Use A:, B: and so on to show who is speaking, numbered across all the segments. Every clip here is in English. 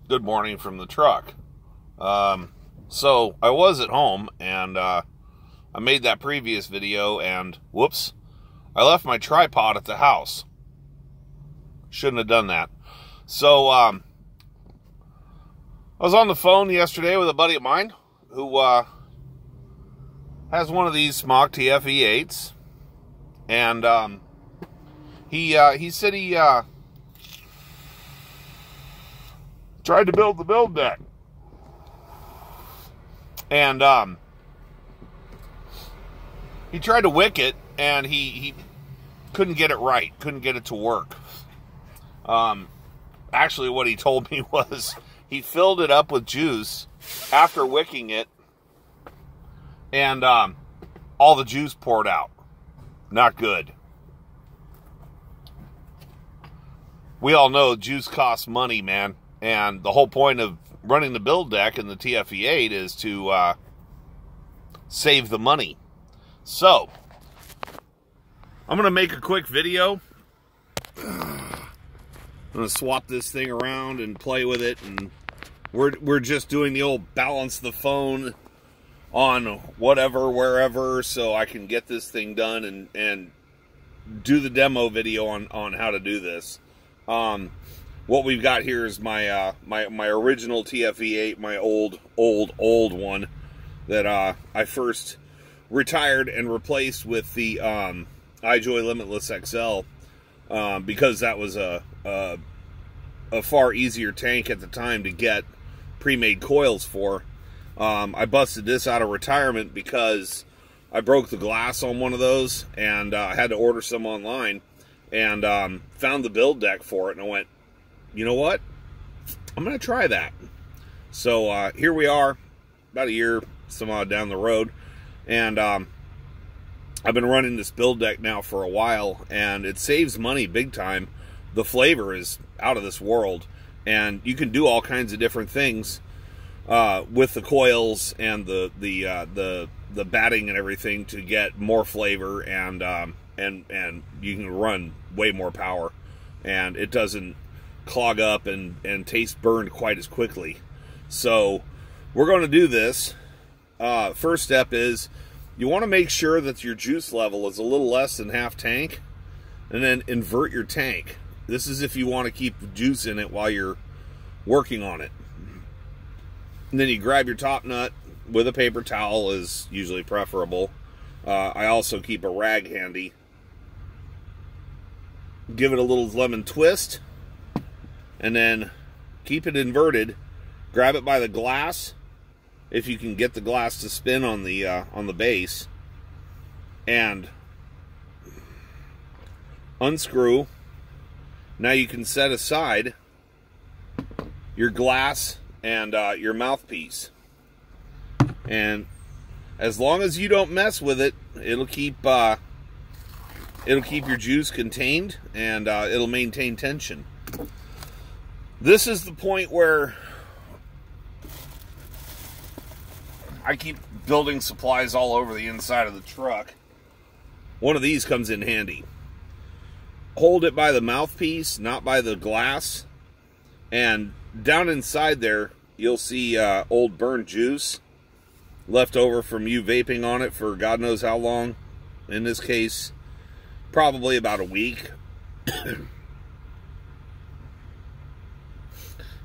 A: Good morning from the truck. So I was at home and I made that previous video and whoops, I left my tripod at the house. Shouldn't have done that. So I was on the phone yesterday with a buddy of mine who has one of these Smok TFV8s, and he said he tried to build the build deck, and he tried to wick it, and he couldn't get it right, couldn't get it to work. Actually, what he told me was he filled it up with juice after wicking it, and all the juice poured out. Not good. We all know juice costs money, man. And the whole point of running the build deck in the TFV8 is to save the money. So, I'm going to make a quick video. I'm going to swap this thing around and play with it. And we're just doing the old balance the phone on whatever, wherever, so I can get this thing done and do the demo video on how to do this. What we've got here is my my original TFV8, my old one that I first retired and replaced with the iJoy Limitless XL because that was a far easier tank at the time to get pre-made coils for. I busted this out of retirement because I broke the glass on one of those, and I had to order some online, and found the build deck for it, and I went, you know what? I'm going to try that. So here we are, about a year some odd down the road, and I've been running this build deck now for a while, and it saves money big time. The flavor is out of this world, and you can do all kinds of different things with the coils and the batting and everything to get more flavor, and you can run way more power, and it doesn't clog up and taste burned quite as quickly. So we're going to do this. First step is you want to make sure that your juice level is a little less than half tank, and then invert your tank. This is if you want to keep the juice in it while you're working on it. And then you grab your top nut with a paper towel is usually preferable. I also keep a rag handy. Give it a little lemon twist, and then keep it inverted. Grab it by the glass, if you can get the glass to spin on the base, and unscrew. Now you can set aside your glass and your mouthpiece, and as long as you don't mess with it, it'll keep your juice contained, and it'll maintain tension. This is the point where I keep building supplies all over the inside of the truck. One of these comes in handy. Hold it by the mouthpiece, not by the glass, and down inside there you'll see old burned juice left over from you vaping on it for God knows how long. In this case, probably about a week.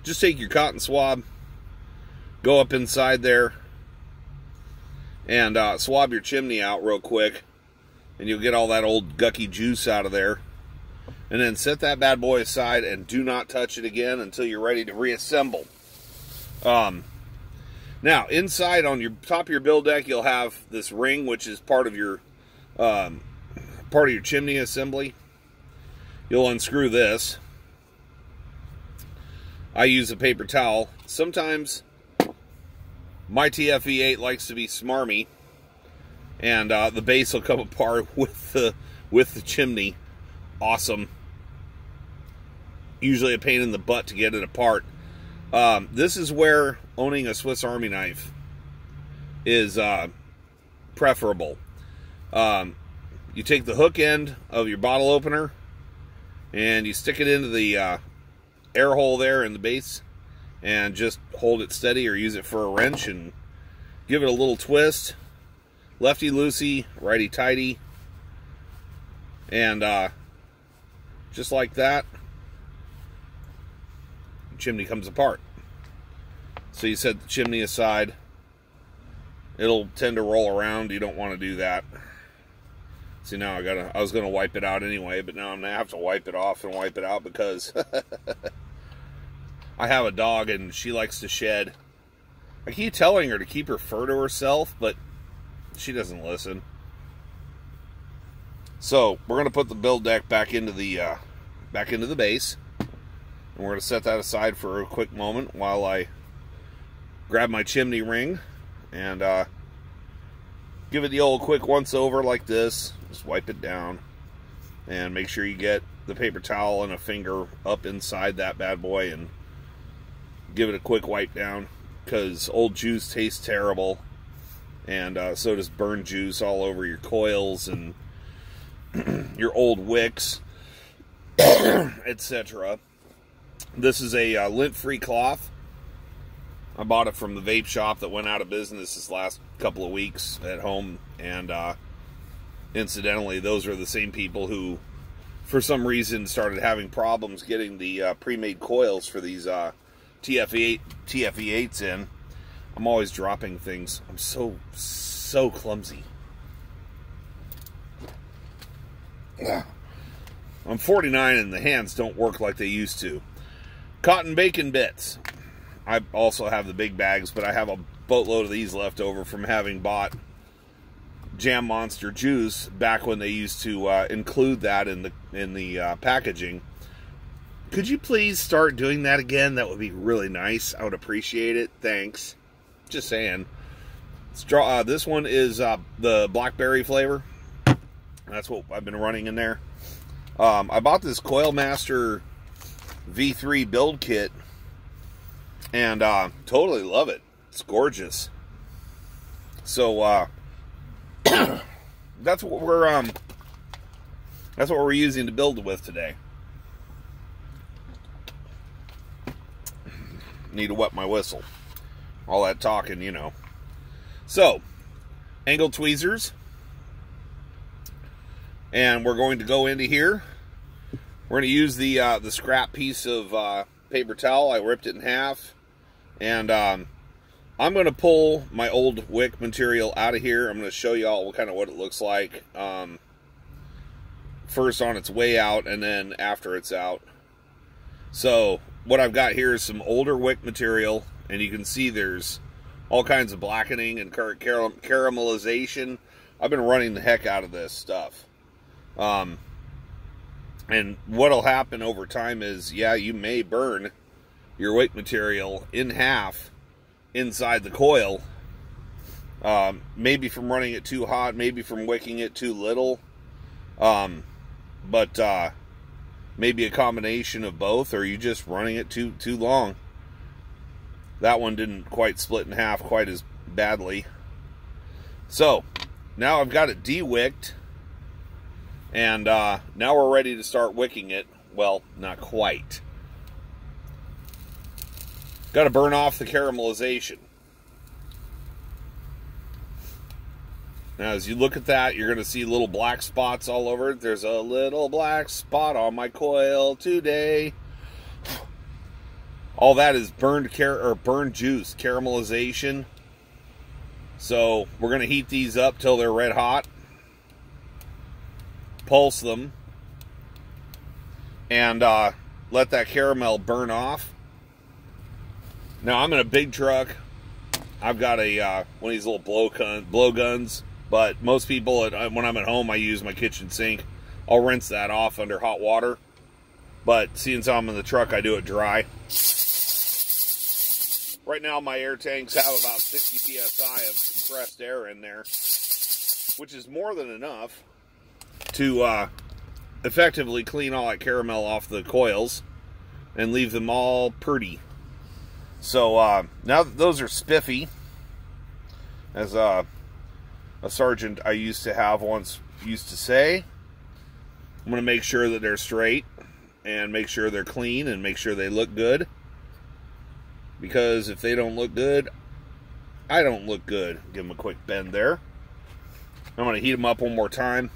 A: Just take your cotton swab, go up inside there, and swab your chimney out real quick, and you'll get all that old gucky juice out of there. And then set that bad boy aside and do not touch it again until you're ready to reassemble. Now, inside on your top of your build deck, you'll have this ring, which is part of your chimney assembly. You'll unscrew this. I use a paper towel. Sometimes my TFV8 likes to be smarmy, and the base will come apart with the chimney. Awesome. Usually a pain in the butt to get it apart. This is where owning a Swiss Army knife is preferable. You take the hook end of your bottle opener and you stick it into the air hole there in the base, and just hold it steady or use it for a wrench and give it a little twist. Lefty-loosey, righty-tighty. And just like that, the chimney comes apart. So you set the chimney aside. It'll tend to roll around. You don't want to do that. See, now I was gonna wipe it out anyway, but now I'm gonna have to wipe it off and wipe it out because I have a dog and she likes to shed. I keep telling her to keep her fur to herself, but she doesn't listen. So we're gonna put the build deck back into the base, and we're gonna set that aside for a quick moment while I grab my chimney ring and give it the old quick once over like this. Just wipe it down and make sure you get the paper towel and a finger up inside that bad boy and give it a quick wipe down, because old juice tastes terrible, and so does burned juice all over your coils and your old wicks, etc. This is a lint-free cloth. I bought it from the vape shop that went out of business this last couple of weeks at home, and incidentally, those are the same people who, for some reason, started having problems getting the pre-made coils for these TFV8s in. I'm always dropping things. I'm so clumsy. I'm 49 and the hands don't work like they used to. Cotton bacon bits. I also have the big bags, but I have a boatload of these left over from having bought Jam Monster juice back when they used to include that in the packaging. Could you please start doing that again? That would be really nice. I would appreciate it. Thanks. Just saying. This one is the blackberry flavor. That's what I've been running in there. I bought this Coil Master V3 build kit and totally love it. It's gorgeous. So that's what we're using to build with today. Need to wet my whistle. All that talking, you know. So, angle tweezers. And we're going to go into here. We're going to use the scrap piece of paper towel. I ripped it in half. And I'm going to pull my old wick material out of here. I'm going to show you all kind of what it looks like. First on its way out and then after it's out. So what I've got here is some older wick material. And you can see there's all kinds of blackening and caramelization. I've been running the heck out of this stuff. And what'll happen over time is, yeah, you may burn your wick material in half inside the coil. Maybe from running it too hot, maybe from wicking it too little. But maybe a combination of both, or you just running it too long. That one didn't quite split in half quite as badly. So, now I've got it de-wicked. And now we're ready to start wicking it. Well, not quite. Got to burn off the caramelization. Now, as you look at that, you're going to see little black spots all over it. There's a little black spot on my coil today. All that is burned juice, caramelization. So we're going to heat these up till they're red hot. Pulse them. And let that caramel burn off. Now I'm in a big truck. I've got a one of these little blow guns. But most people, when I'm at home, I use my kitchen sink. I'll rinse that off under hot water. But since I'm in the truck, I do it dry. Right now, my air tanks have about 60 psi of compressed air in there, which is more than enough to effectively clean all that caramel off the coils and leave them all pretty. So now that those are spiffy, as a sergeant I used to have once used to say, I'm going to make sure that they're straight and make sure they're clean and make sure they look good. because if they don't look good, I don't look good. Give them a quick bend there. I'm going to heat them up one more time.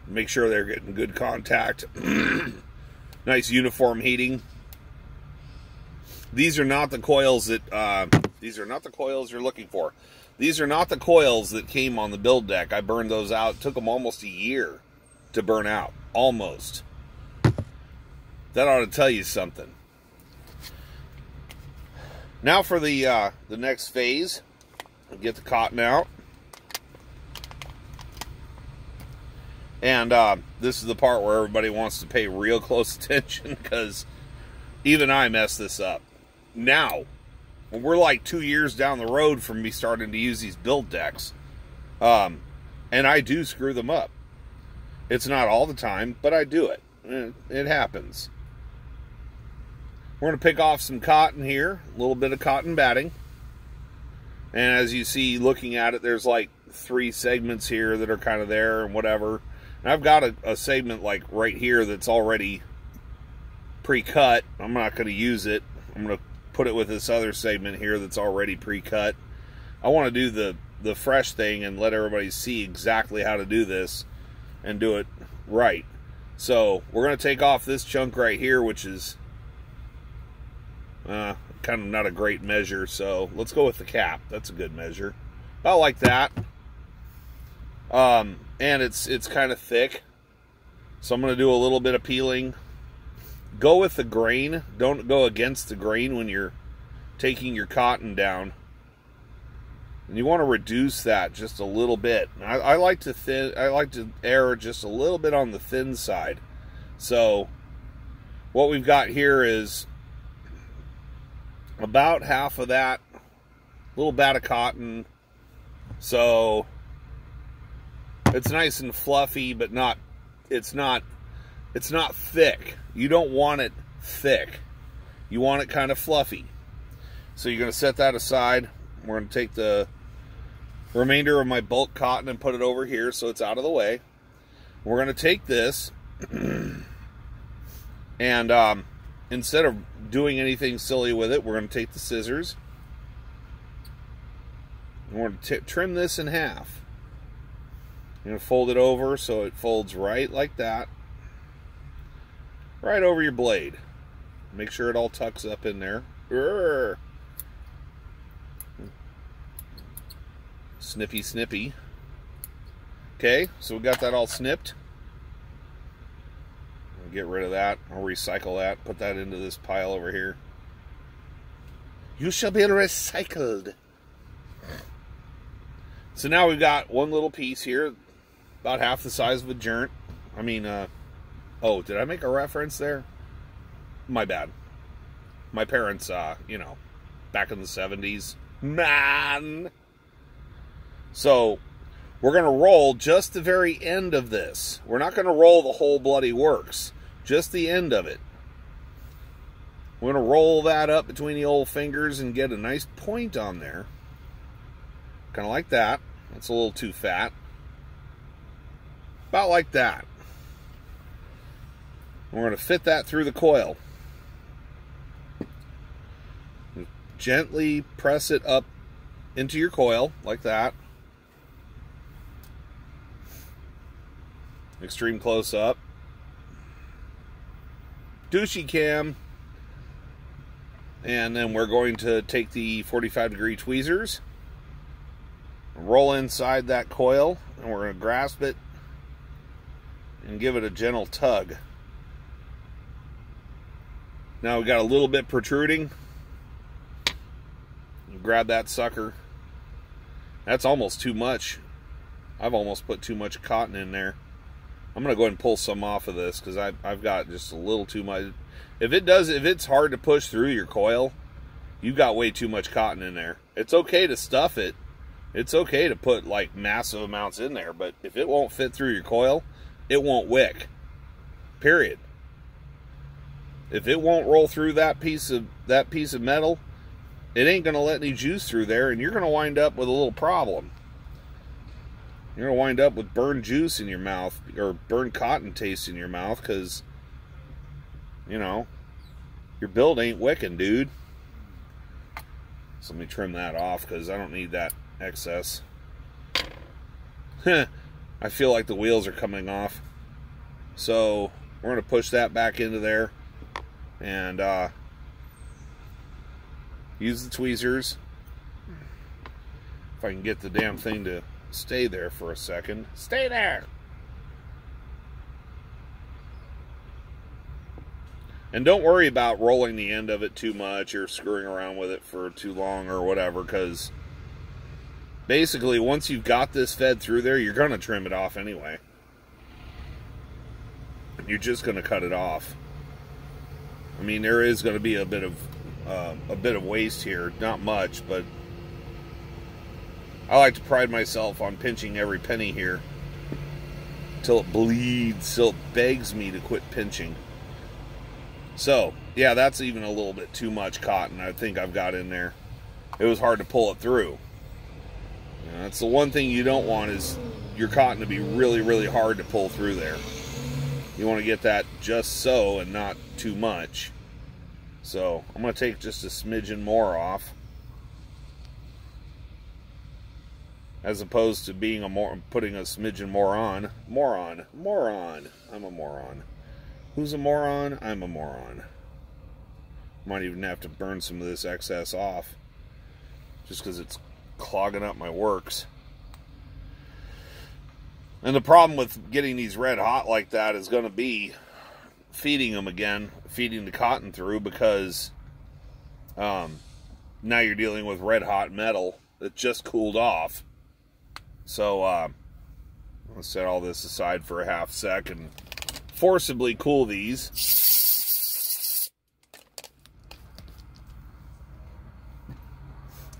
A: Make sure they're getting good contact. Nice uniform heating. These are not the coils that you're looking for. These are not the coils that came on the build deck. I burned those out. It took them almost a year to burn out. Almost. That ought to tell you something. Now for the next phase. Get the cotton out. And this is the part where everybody wants to pay real close attention, because even I messed this up. Now, when we're like 2 years down the road from me starting to use these build decks, and I do screw them up. It's not all the time, but I do it. It happens. We're going to pick off some cotton here, a little bit of cotton batting. And as you see, looking at it, there's like 3 segments here that are kind of there and whatever. And I've got a segment like right here that's already pre-cut. I'm not going to use it. I'm going to put it with this other segment here that's already pre-cut. I want to do the fresh thing and let everybody see exactly how to do this and do it right. So we're going to take off this chunk right here, which is kind of not a great measure. So let's go with the cap. That's a good measure. I like that. And it's kind of thick, so I'm going to do a little bit of peeling. Go with the grain. Don't go against the grain when you're taking your cotton down. And you want to reduce that just a little bit. I like to err just a little bit on the thin side. So what we've got here is about half of that little bat of cotton. So it's nice and fluffy, but it's not thick. You don't want it thick. You want it kind of fluffy. So you're going to set that aside. We're going to take the remainder of my bulk cotton and put it over here so it's out of the way. We're going to take this and instead of doing anything silly with it, we're going to take the scissors and we're going to trim this in half. I'm going to fold it over so it folds right like that. Right over your blade. Make sure it all tucks up in there. Urgh. Snippy, snippy. Okay, so we got that all snipped. I'll get rid of that. I'll recycle that. Put that into this pile over here. You shall be recycled. So now we've got one little piece here, about half the size of a joint. I mean, oh, did I make a reference there? My bad. My parents, you know, back in the 70s. Man! So, we're going to roll just the very end of this. We're not going to roll the whole bloody works. Just the end of it. We're going to roll that up between the old fingers and get a nice point on there. Kind of like that. That's a little too fat. About like that. We're going to fit that through the coil. Gently press it up into your coil, like that. Extreme close up. Douchey cam. And then we're going to take the 45-degree tweezers, roll inside that coil, and we're going to grasp it and give it a gentle tug. Now we got a little bit protruding. You grab that sucker. That's almost too much. I've almost put too much cotton in there. I'm going to go ahead and pull some off of this because I've got just a little too much. If it's hard to push through your coil, you've got way too much cotton in there. It's okay to stuff it. It's okay to put like massive amounts in there, but if it won't fit through your coil, it won't wick. Period. If it won't roll through that piece of metal, it ain't going to let any juice through there, and you're going to wind up with a little problem. You're going to wind up with burned juice in your mouth, or burned cotton taste in your mouth, because, you know, Your build ain't wicking, dude. So let me trim that off because I don't need that excess. I feel like the wheels are coming off. So we're going to push that back into there and use the tweezers. If I can get the damn thing to stay there for a second. Stay there! And don't worry about rolling the end of it too much or screwing around with it for too long or whatever, because basically once you've got this fed through there, you're going to trim it off anyway. You're just going to cut it off. I mean, there is going to be a bit of waste here, not much, but I like to pride myself on pinching every penny here till it bleeds, till it begs me to quit pinching. So, yeah, that's even a little bit too much cotton I think I've got in there. It was hard to pull it through. You know, that's the one thing you don't want, is your cotton to be really, really hard to pull through there. You want to get that just so and not too much. So, I'm going to take just a smidgen more off. As opposed to being putting a smidgen more on. Moron. I'm a moron. Who's a moron? I'm a moron. Might even have to burn some of this excess off, just because it's clogging up my works. And the problem with getting these red hot like that is going to be feeding them again, feeding the cotton through, because now you're dealing with red hot metal that just cooled off. So let's set all this aside for a half sec and forcibly cool these.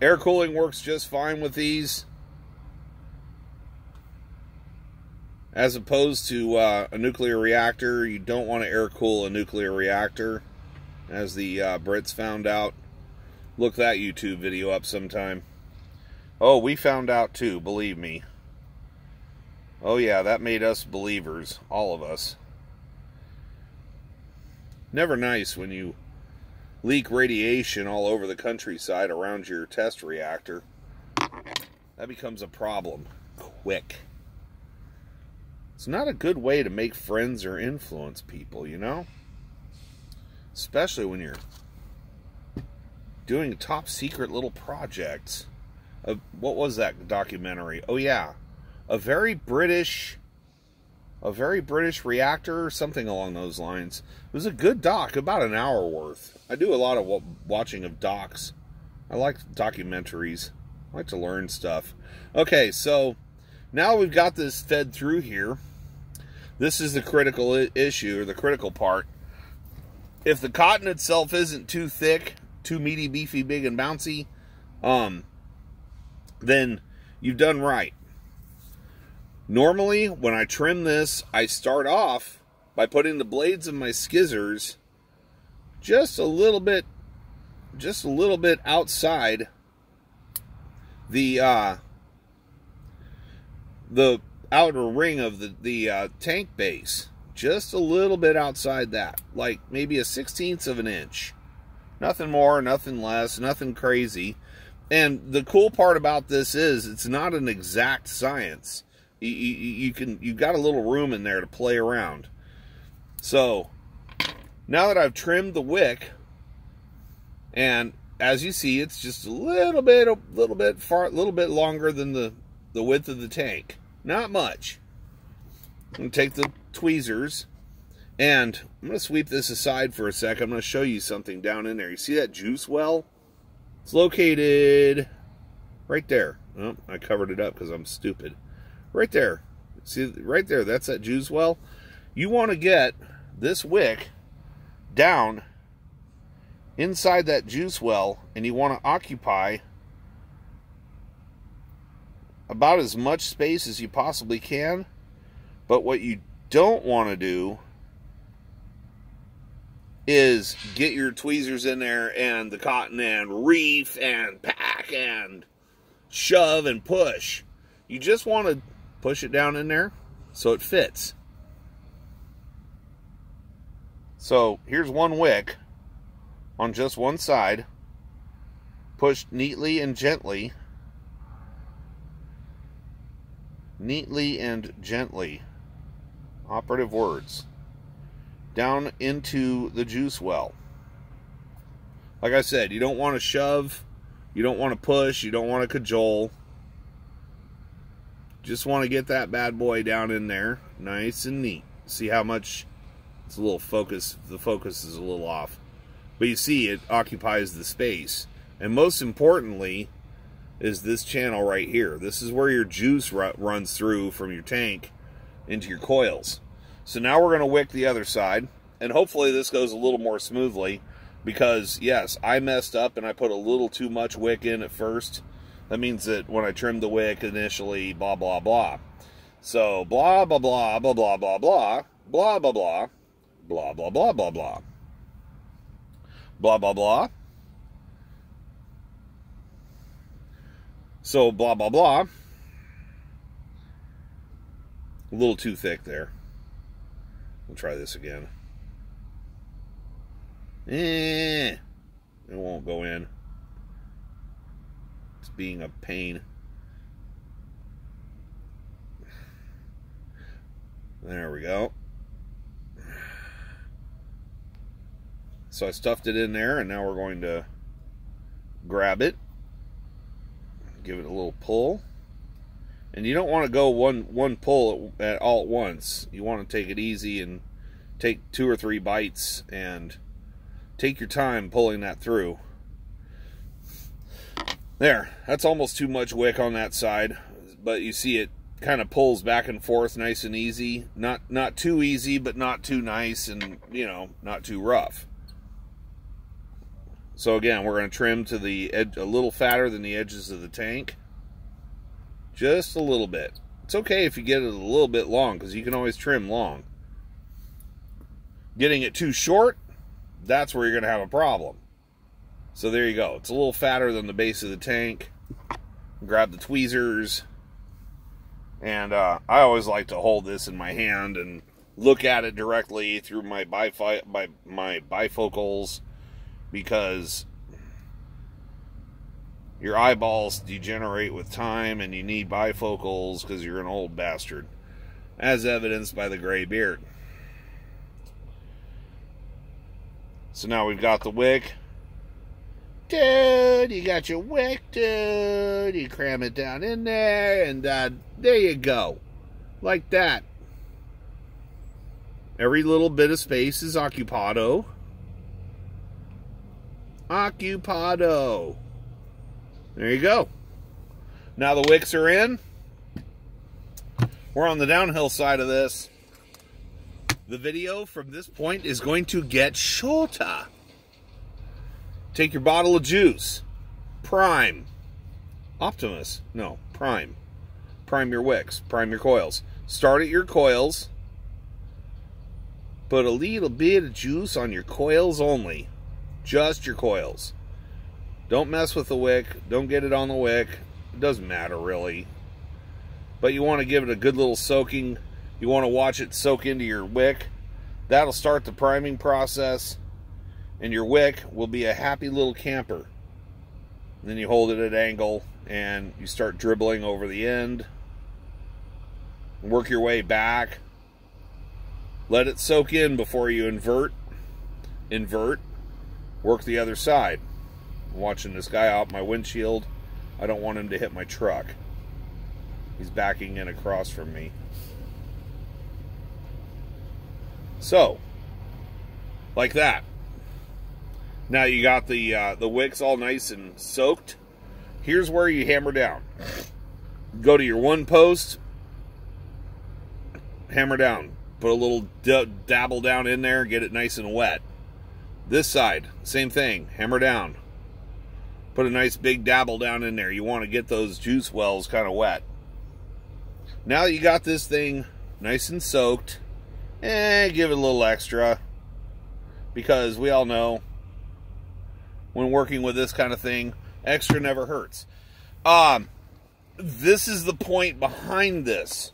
A: Air cooling works just fine with these, as opposed to a nuclear reactor. You don't want to air cool a nuclear reactor, as the Brits found out. Look that YouTube video up sometime. Oh, we found out too, believe me. Oh yeah, that made us believers, all of us. Never nice when you leak radiation all over the countryside around your test reactor. That becomes a problem quick. It's not a good way to make friends or influence people, you know? Especially when you're doing top secret little projects. What was that documentary? Oh yeah, a very British reactor or something along those lines. It was a good doc, about an hour worth. I do a lot of watching of docs. I like documentaries. I like to learn stuff. Okay, so now we've got this fed through here. This is the critical issue, or the critical part. If the cotton itself isn't too thick, too meaty, beefy, big, and bouncy, then you've done right. Normally, when I trim this, I start off by putting the blades of my skizzers just a little bit outside the outer ring of the tank base. Just a little bit outside that, like maybe a 1/16 of an inch. Nothing more, nothing less, nothing crazy. And the cool part about this is it's not an exact science. You've got a little room in there to play around. So now that I've trimmed the wick, and as you see, it's just a little bit longer than the width of the tank. Not much. I'm going to take the tweezers, and I'm going to sweep this aside for a sec. I'm going to show you something down in there. You see that juice well? It's located right there. Oh, I covered it up because I'm stupid. Right there. See, right there, that's that juice well. You want to get this wick down inside that juice well, and you want to occupy about as much space as you possibly can. But what you don't want to do is get your tweezers in there and the cotton and reef and pack and shove and push. You just want to push it down in there so it fits. So here's one wick. on just one side, pushed neatly and gently. Neatly and gently. Operative words. Down into the juice well. Like I said, you don't want to shove, you don't want to push, you don't want to cajole. Just want to get that bad boy down in there, nice and neat. See how much, it's a little focus, the focus is a little off. But you see, it occupies the space. And most importantly, is this channel right here. This is where your juice runs through from your tank into your coils. So now we're going to wick the other side, and hopefully this goes a little more smoothly, because yes, I messed up and I put a little too much wick in at first. That means that when I trimmed the wick initially, blah blah blah. So blah blah blah blah blah blah blah blah blah blah blah blah blah blah blah blah blah blah. So blah blah blah. A little too thick there. We'll try this again. It won't go in. It's being a pain. There we go. So I stuffed it in there, and now we're going to grab it, give it a little pull. And you don't want to go one pull at all at once. You want to take it easy and take 2 or 3 bites and take your time pulling that through. There, that's almost too much wick on that side, but you see it kind of pulls back and forth nice and easy. Not too easy, but not too nice, and you know, not too rough. So again, we're going to trim to the edge, a little fatter than the edges of the tank. Just a little bit. It's okay if you get it a little bit long, because you can always trim long. Getting it too short, that's where you're going to have a problem. So there you go. It's a little fatter than the base of the tank. Grab the tweezers. And I always like to hold this in my hand and look at it directly through my bifocals, because your eyeballs degenerate with time and you need bifocals because you're an old bastard, as evidenced by the gray beard. So now we've got the wick. Dude, you got your wick, dude. You cram it down in there, and there you go. Like that. Every little bit of space is occupado. Occupado. There you go. Now the wicks are in. We're on the downhill side of this. The video from this point is going to get shorter. Take your bottle of juice. Prime. Optimus. No, prime. Prime your wicks. Prime your coils. Start at your coils. Put a little bit of juice on your coils only. Just your coils. Don't mess with the wick. Don't get it on the wick. It doesn't matter, really. But you want to give it a good little soaking. You want to watch it soak into your wick. That'll start the priming process. And your wick will be a happy little camper. And then you hold it at an angle and you start dribbling over the end. Work your way back. Let it soak in before you invert. Invert. Work the other side. I'm watching this guy out my windshield. I don't want him to hit my truck. He's backing in across from me. So, like that. Now you got the wicks all nice and soaked. Here's where you hammer down. Go to your one post. Hammer down. Put a little dabble down in there. Get it nice and wet. This side, same thing. Hammer down. Put a nice big dabble down in there. You want to get those juice wells kind of wet. Now that you got this thing nice and soaked, give it a little extra. Because we all know, when working with this kind of thing, extra never hurts. This is the point behind this.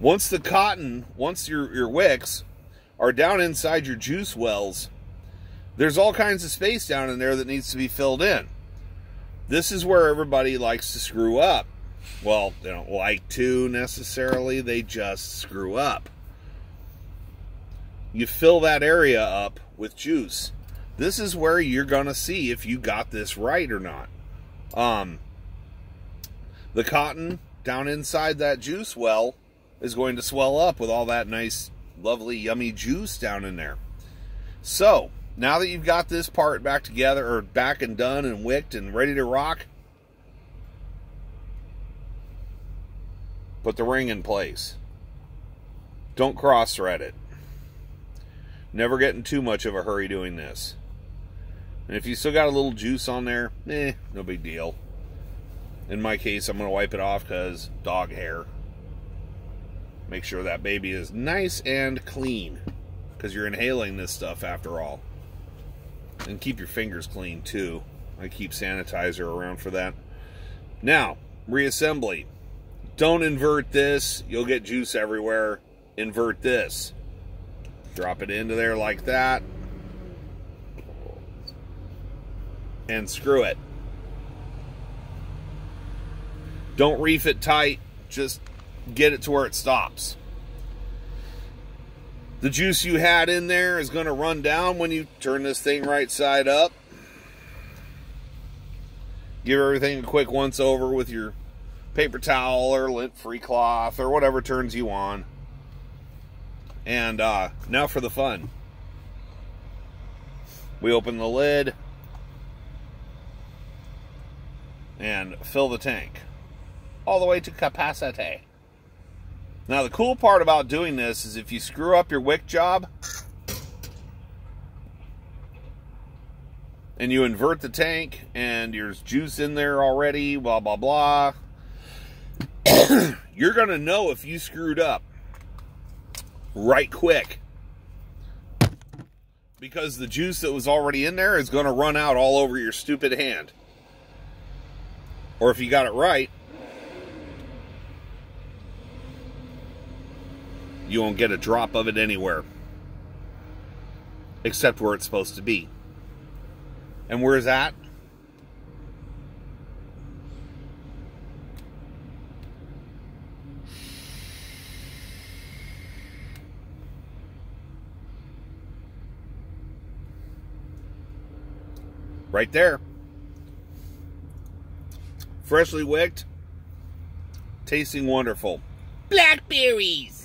A: Once the cotton, once your wicks are down inside your juice wells, there's all kinds of space down in there that needs to be filled in. This is where everybody likes to screw up. Well, they don't like to necessarily, they just screw up. You fill that area up with juice. This is where you're going to see if you got this right or not. The cotton down inside that juice well is going to swell up with all that nice, lovely, yummy juice down in there. So, now that you've got this part back together, or back and done and wicked and ready to rock, put the ring in place. Don't cross-thread it. Never get in too much of a hurry doing this. And if you still got a little juice on there, no big deal. In my case, I'm going to wipe it off because dog hair. Make sure that baby is nice and clean, because you're inhaling this stuff after all. And keep your fingers clean too. I keep sanitizer around for that. Now, reassembly. Don't invert this. You'll get juice everywhere. Invert this. Drop it into there like that. And screw it. Don't reef it tight. Just get it to where it stops. The juice you had in there is going to run down when you turn this thing right side up. Give everything a quick once over with your paper towel or lint-free cloth or whatever turns you on. And now for the fun. We open the lid and fill the tank all the way to capacity. Now the cool part about doing this is if you screw up your wick job and you invert the tank and there's juice in there already, blah blah blah, you're gonna know if you screwed up right quick, because the juice that was already in there is gonna run out all over your stupid hand. Or if you got it right, you won't get a drop of it anywhere. Except where it's supposed to be. And where's that? Right there. Freshly wicked. Tasting wonderful. Blackberries!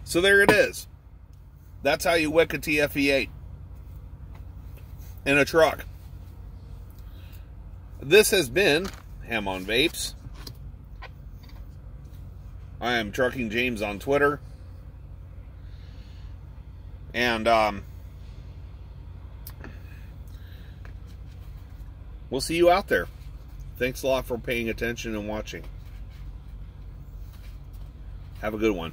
A: So there it is. That's how you wick a TFV8 in a truck. This has been Ham on Vapes. I am Trucking James on Twitter. And we'll see you out there. Thanks a lot for paying attention and watching. Have a good one.